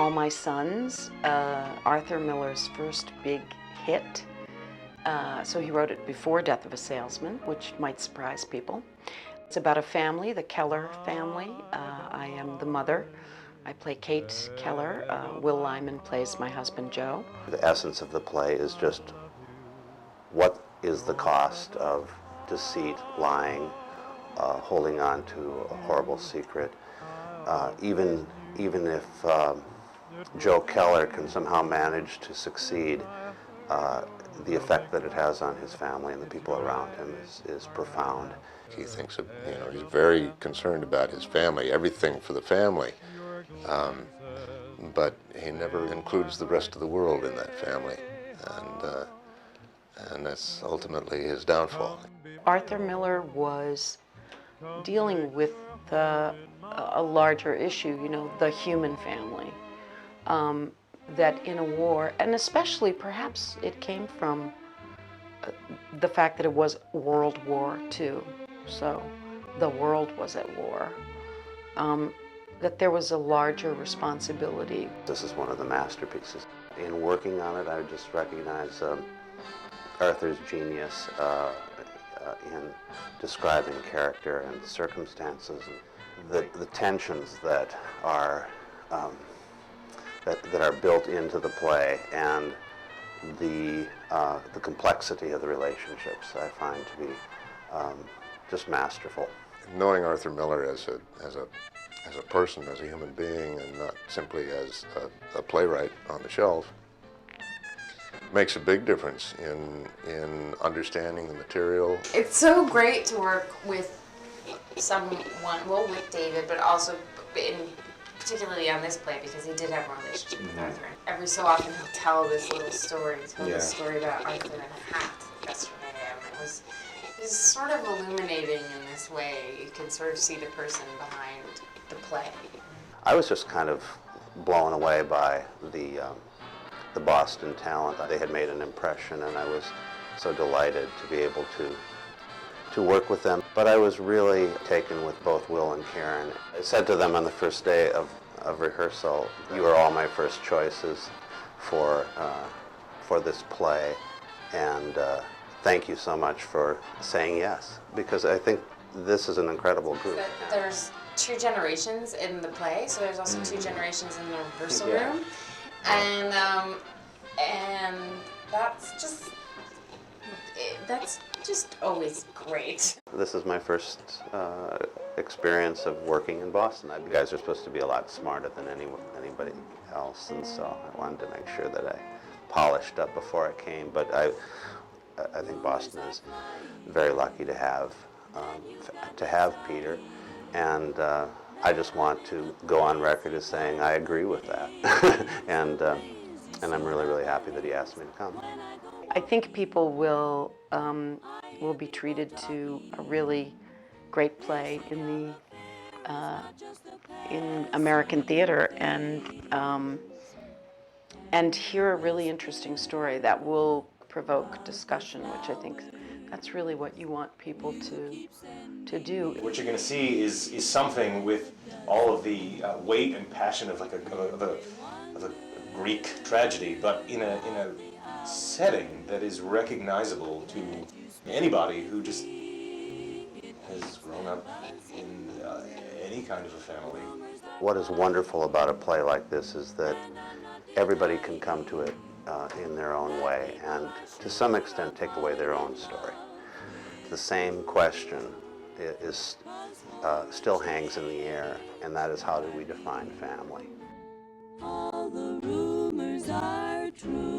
All My Sons, Arthur Miller's first big hit. So he wrote it before Death of a Salesman, which might surprise people. It's about a family, the Keller family. I am the mother. I play Kate Keller. Will Lyman plays my husband, Joe. The essence of the play is just what is the cost of deceit, lying, holding on to a horrible secret. Even if Joe Keller can somehow manage to succeed, the effect that it has on his family and the people around him is profound. He thinks of, he's very concerned about his family, everything for the family. But he never includes the rest of the world in that family, and that's ultimately his downfall. Arthur Miller was dealing with a larger issue, the human family, that in a war, and especially perhaps it came from the fact that it was World War II, so the world was at war. That there was a larger responsibility. This is one of the masterpieces. In working on it, I just recognize Arthur's genius in describing character and circumstances, and the tensions that are built into the play, and the complexity of the relationships I find to be just masterful. Knowing Arthur Miller as a person, as a human being, and not simply as a playwright on the shelf, makes a big difference in understanding the material. It's so great to work with someone, with David, but also particularly on this play, because he did have a relationship with Arthur. Every so often he'll tell this little story, this story about Arthur and a hat yesterday, and it was sort of illuminating in this way. You can sort of see the person behind the play. I was just kind of blown away by the Boston talent. They had made an impression, and I was so delighted to be able to work with them. But I was really taken with both Will and Karen. I said to them on the first day of rehearsal, "You are all my first choices for this play, and thank you so much for saying yes," because I think this is an incredible group. There's two generations in the play, so there's also two generations in the rehearsal room, and that's just always great. This is my first experience of working in Boston. You guys are supposed to be a lot smarter than anybody else, and so I wanted to make sure that I polished up before I came. But I think Boston is very lucky to have Peter, and I just want to go on record as saying I agree with that, and I'm really, really happy that he asked me to come. I think people will be treated to a really great play in American theater, and hear a really interesting story that will provoke discussion, which I think that's really what you want people to do. What you're going to see is something with all of the weight and passion of like a Greek tragedy, but in a setting that is recognizable to anybody who just has grown up in any kind of a family. What is wonderful about a play like this is that everybody can come to it in their own way, and to some extent take away their own story. The same question is still hangs in the air, and that is, how do we define family? All the rumors are true.